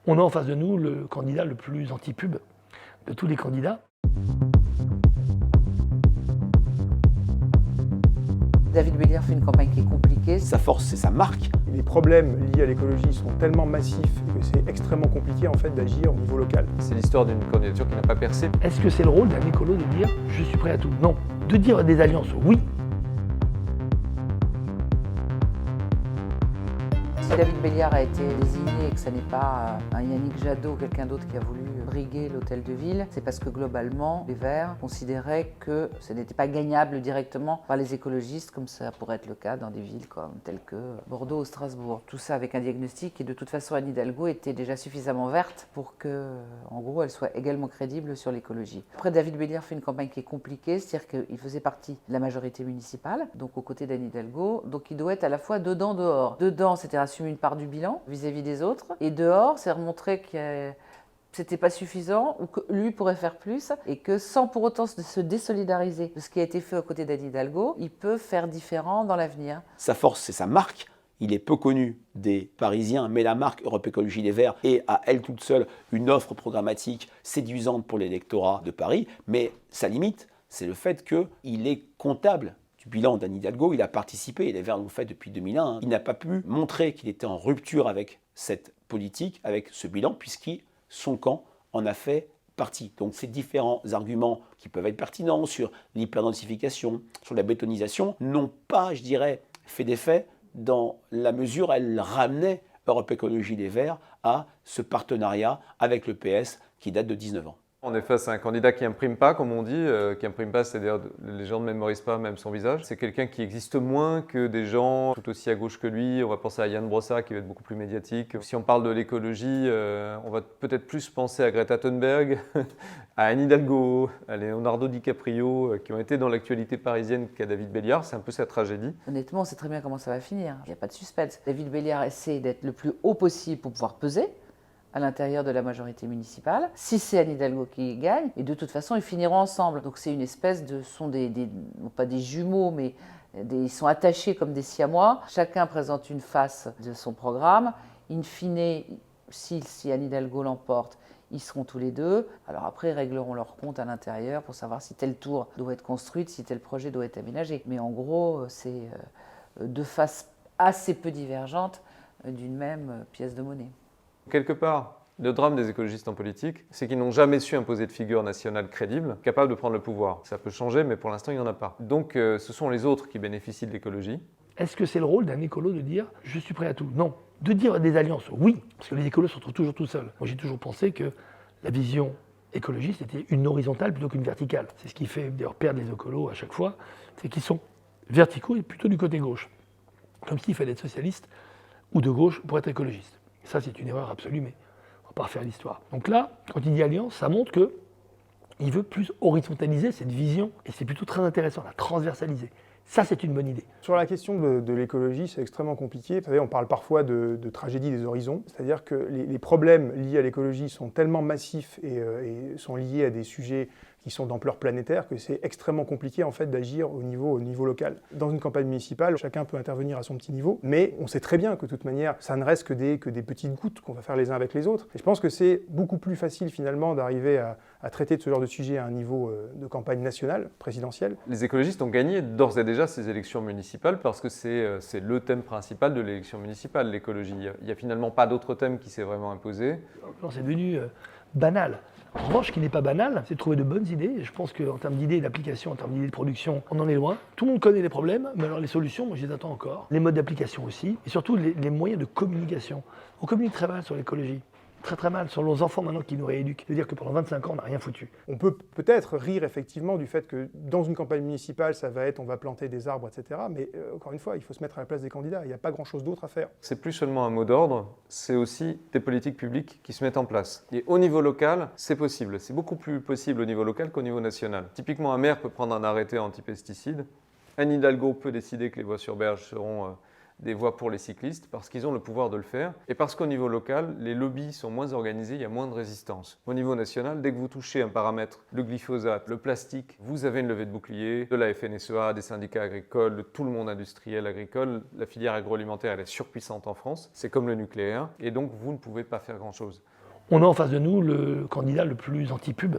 On a en face de nous le candidat le plus anti-pub de tous les candidats. David Béliard fait une campagne qui est compliquée. Sa force, c'est sa marque. Les problèmes liés à l'écologie sont tellement massifs que c'est extrêmement compliqué en fait d'agir au niveau local. C'est l'histoire d'une candidature qui n'a pas percé. Est-ce que c'est le rôle d'un écolo de dire « je suis prêt à tout » ? Non. De dire des alliances, oui. Si David Béliard a été désigné et que ce n'est pas un Yannick Jadot ou quelqu'un d'autre qui a voulu briguer l'hôtel de ville, c'est parce que globalement, les Verts considéraient que ce n'était pas gagnable directement par les écologistes, comme ça pourrait être le cas dans des villes telles que Bordeaux ou Strasbourg. Tout ça avec un diagnostic et de toute façon Anne Hidalgo était déjà suffisamment verte pour que, en gros, elle soit également crédible sur l'écologie. Après, David Béliard fait une campagne qui est compliquée, c'est-à-dire qu'il faisait partie de la majorité municipale, donc aux côtés d'Anne Hidalgo, donc il doit être à la fois dedans-dehors. Dedans, c'était assumer une part du bilan vis-à-vis des autres, et dehors, c'est remontrer que c'était pas suffisant ou que lui pourrait faire plus et que sans pour autant se désolidariser de ce qui a été fait aux côtés d'Anne Hidalgo, il peut faire différent dans l'avenir. Sa force, c'est sa marque. Il est peu connu des Parisiens, mais la marque Europe Écologie Les Verts est à elle toute seule une offre programmatique séduisante pour l'électorat de Paris. Mais sa limite, c'est le fait qu'il est comptable du bilan d'Anne Hidalgo. Il a participé, et les Verts l'ont fait depuis 2001. Il n'a pas pu montrer qu'il était en rupture avec cette politique, avec ce bilan, puisqu'il son camp en a fait partie. Donc ces différents arguments qui peuvent être pertinents sur l'hyperdensification, sur la bétonisation, n'ont pas, je dirais, fait d'effet dans la mesure où elles ramenaient Europe Écologie Les Verts à ce partenariat avec le PS qui date de 19 ans. On est face à un candidat qui n'imprime pas, comme on dit, qui n'imprime pas, c'est-à-dire les gens ne mémorisent pas même son visage. C'est quelqu'un qui existe moins que des gens tout aussi à gauche que lui. On va penser à Yann Brossard qui va être beaucoup plus médiatique. Si on parle de l'écologie, on va peut-être plus penser à Greta Thunberg, à Anne Hidalgo, à Leonardo DiCaprio, qui ont été dans l'actualité parisienne qu'à David Béliard. C'est un peu sa tragédie. Honnêtement, on sait très bien comment ça va finir. Il n'y a pas de suspense. David Béliard essaie d'être le plus haut possible pour pouvoir peser à l'intérieur de la majorité municipale, si c'est Anne Hidalgo qui gagne, et de toute façon, ils finiront ensemble. Donc c'est une espèce de... non pas des jumeaux, mais ils sont attachés comme des siamois. Chacun présente une face de son programme. In fine, si Anne Hidalgo l'emporte, ils seront tous les deux. Alors après, ils régleront leur compte à l'intérieur pour savoir si tel tour doit être construit, si tel projet doit être aménagé. Mais en gros, c'est deux faces assez peu divergentes d'une même pièce de monnaie. Quelque part, le drame des écologistes en politique, c'est qu'ils n'ont jamais su imposer de figure nationale crédible, capable de prendre le pouvoir. Ça peut changer, mais pour l'instant, il n'y en a pas. Donc, ce sont les autres qui bénéficient de l'écologie. Est-ce que c'est le rôle d'un écolo de dire « je suis prêt à tout » ? Non. De dire des alliances, oui, parce que les écolos se retrouvent toujours tout seuls. Moi, j'ai toujours pensé que la vision écologiste était une horizontale plutôt qu'une verticale. C'est ce qui fait d'ailleurs perdre les écolos à chaque fois, c'est qu'ils sont verticaux et plutôt du côté gauche. Comme s'il fallait être socialiste ou de gauche pour être écologiste. Ça, c'est une erreur absolue, mais on ne va pas refaire l'histoire. Donc là, quand il dit alliance, ça montre qu'il veut plus horizontaliser cette vision, et c'est plutôt très intéressant, la transversaliser. Ça, c'est une bonne idée. Sur la question de l'écologie, c'est extrêmement compliqué. Vous savez, on parle parfois de tragédie des horizons, c'est-à-dire que les problèmes liés à l'écologie sont tellement massifs et sont liés à des sujets qui sont d'ampleur planétaire, que c'est extrêmement compliqué en fait d'agir au niveau local. Dans une campagne municipale, chacun peut intervenir à son petit niveau, mais on sait très bien que de toute manière, ça ne reste que des petites gouttes qu'on va faire les uns avec les autres. Et je pense que c'est beaucoup plus facile finalement d'arriver à traiter de ce genre de sujet à un niveau de campagne nationale, présidentielle. Les écologistes ont gagné d'ores et déjà ces élections municipales parce que c'est le thème principal de l'élection municipale, l'écologie. Il n'y a finalement pas d'autre thème qui s'est vraiment imposé. C'est devenu banal. En revanche, ce qui n'est pas banal, c'est de trouver de bonnes idées. Je pense qu'en termes d'idées d'application, en termes d'idées de production, on en est loin. Tout le monde connaît les problèmes, mais alors les solutions, moi je les attends encore. Les modes d'application aussi, et surtout les moyens de communication. On communique très mal sur l'écologie. Très mal sur nos enfants maintenant qui nous rééduquent. C'est-à-dire que pendant 25 ans, on n'a rien foutu. On peut peut-être rire effectivement du fait que dans une campagne municipale, ça va être on va planter des arbres, etc. Mais encore une fois, il faut se mettre à la place des candidats. Il n'y a pas grand-chose d'autre à faire. C'est plus seulement un mot d'ordre, c'est aussi des politiques publiques qui se mettent en place. Et au niveau local, c'est possible. C'est beaucoup plus possible au niveau local qu'au niveau national. Typiquement, un maire peut prendre un arrêté anti-pesticides. Anne Hidalgo peut décider que les voies sur berge seront des voies pour les cyclistes, parce qu'ils ont le pouvoir de le faire, et parce qu'au niveau local, les lobbies sont moins organisés, il y a moins de résistance. Au niveau national, dès que vous touchez un paramètre, le glyphosate, le plastique, vous avez une levée de bouclier de la FNSEA, des syndicats agricoles, de tout le monde industriel agricole. La filière agroalimentaire, elle est surpuissante en France, c'est comme le nucléaire, et donc vous ne pouvez pas faire grand-chose. On a en face de nous le candidat le plus anti-pub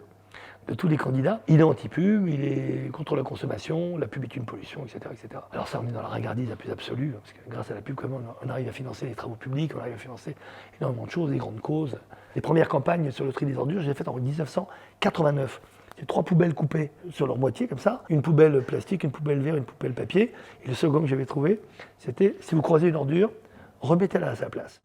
de tous les candidats. Il est anti-pub, il est contre la consommation, la pub est une pollution, etc., etc. Alors ça, on est dans la ringardise la plus absolue, parce que grâce à la pub, comment on arrive à financer les travaux publics, on arrive à financer énormément de choses, des grandes causes. Les premières campagnes sur le tri des ordures, je les ai faites en 1989. J'ai 3 poubelles coupées sur leur moitié, comme ça. Une poubelle plastique, une poubelle verre, une poubelle papier. Et le slogan que j'avais trouvé, c'était « Si vous croisez une ordure, remettez-la à sa place ».